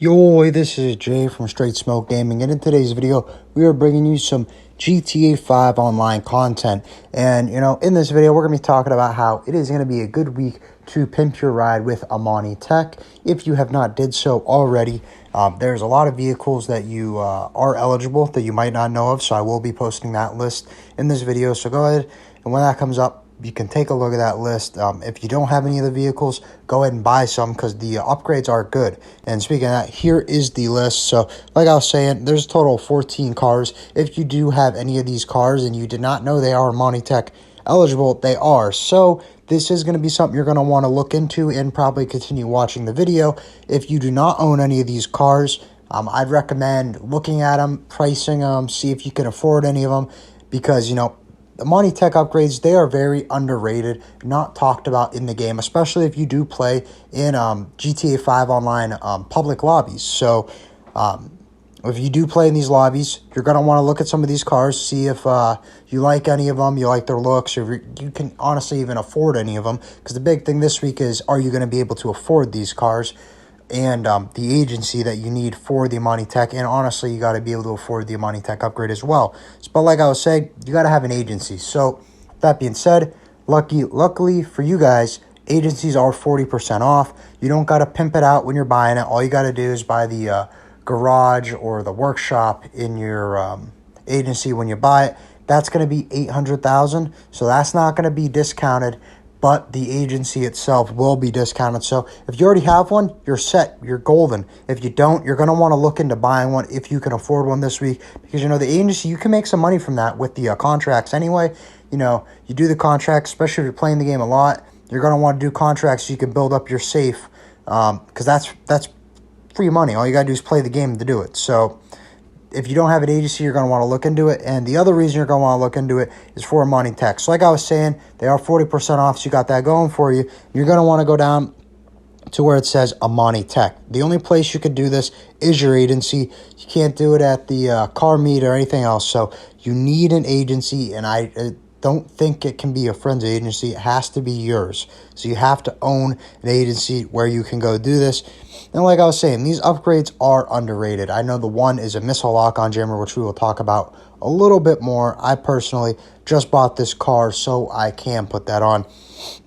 Yo, this is Jay from Straight Smoke Gaming, and in today's video, we are bringing you some GTA 5 online content. And, in this video, we're going to be talking about how it is going to be a good week to pimp your ride with Imani Tech. If you have not did so already, there's a lot of vehicles that you are eligible that you might not know of, so I will be posting that list in this video. So go ahead, and when that comes up, you can take a look at that list. If you don't have any of the vehicles, go ahead and buy some because the upgrades are good. And speaking of that, here is the list. So like I was saying, there's a total of 14 cars. If you do have any of these cars and you did not know they are Imani Tech eligible, they are. So this is going to be something you're going to want to look into and probably continue watching the video. If you do not own any of these cars, I'd recommend looking at them, pricing them, see if you can afford any of them, because, the Imani Tech upgrades, they are very underrated, not talked about in the game, especially if you do play in GTA 5 online public lobbies. So if you do play in these lobbies, you're going to want to look at some of these cars, see if you like any of them, you like their looks, or you can honestly even afford any of them. Because the big thing this week is, are you going to be able to afford these cars? And the agency that you need for the Imani Tech, and honestly, you got to be able to afford the Imani Tech upgrade as well. But like I was saying, you got to have an agency. So that being said, luckily for you guys, agencies are 40% off. You don't got to pimp it out when you're buying it. All you got to do is buy the garage or the workshop in your agency when you buy it. That's going to be $800,000. So that's not going to be discounted, but the agency itself will be discounted. So if you already have one, you're set, you're golden. If you don't, you're going to want to look into buying one if you can afford one this week, because the agency, you can make some money from that with the contracts anyway. You do the contracts, especially if you're playing the game a lot, you're going to want to do contracts so you can build up your safe, because that's free money. All you got to do is play the game to do it. So if you don't have an agency, you're going to want to look into it. And the other reason you're going to want to look into it is for Imani Tech. So like I was saying, they are 40% off, so you got that going for you. You're going to want to go down to where it says Imani Tech. The only place you could do this is your agency. You can't do it at the car meet or anything else. So you need an agency, and I don't think it can be a friend's agency. It has to be yours. So you have to own an agency where you can go do this. And like I was saying, these upgrades are underrated. I know the one is a missile lock-on jammer, which we will talk about a little bit more. I personally just bought this car, so I can put that on.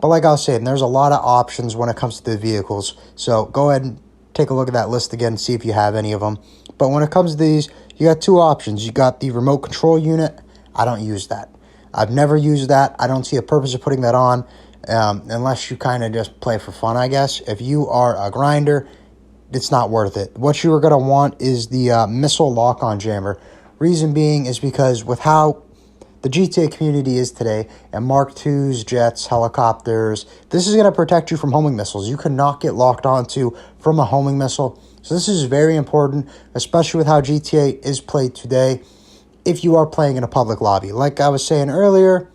But like I was saying, there's a lot of options when it comes to the vehicles. So go ahead and take a look at that list again, see if you have any of them. But when it comes to these, you got two options. You got the remote control unit. I don't use that. I've never used that. I don't see a purpose of putting that on unless you kind of just play for fun, I guess. If you are a grinder, it's not worth it. What you are going to want is the missile lock-on jammer. Reason being is because with how the GTA community is today, and Mark IIs, jets, helicopters, this is going to protect you from homing missiles. You cannot get locked onto from a homing missile. So this is very important, especially with how GTA is played today, if you are playing in a public lobby. Like I was saying earlier,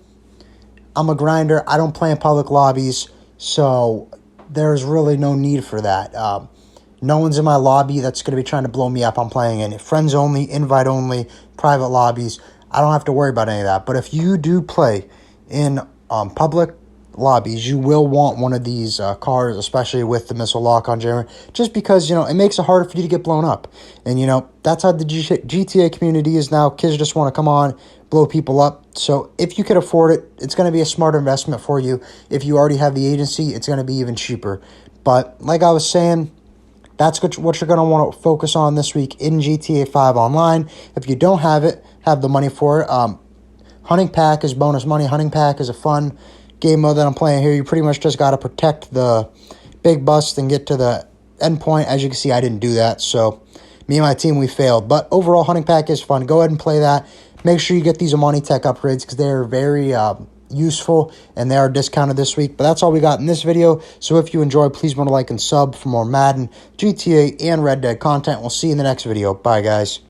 I'm a grinder. I don't play in public lobbies, so there's really no need for that. No one's in my lobby that's going to be trying to blow me up. I'm playing in friends only, invite only, private lobbies. I don't have to worry about any of that. But if you do play in public lobbies, you will want one of these cars, especially with the missile lock-on jammer, just because, it makes it harder for you to get blown up. And, that's how the GTA community is now. Kids just want to come on, blow people up. So if you could afford it, it's going to be a smart investment for you. If you already have the agency, it's going to be even cheaper. But like I was saying, that's what you're going to want to focus on this week in GTA 5 Online. If you don't have it, have the money for it. Hunting Pack is bonus money. Hunting Pack is a fun game mode that I'm playing here. You pretty much just got to protect the big bust and get to the end point. As you can see, I didn't do that, so me and my team, we failed. But overall, Hunting Pack is fun. Go ahead and play that. Make sure you get these Imani Tech upgrades because they're very useful, and they are discounted this week. But that's all we got in this video. So if you enjoyed, please want to like and sub for more Madden, GTA, and Red Dead content. We'll see you in the next video. Bye, guys.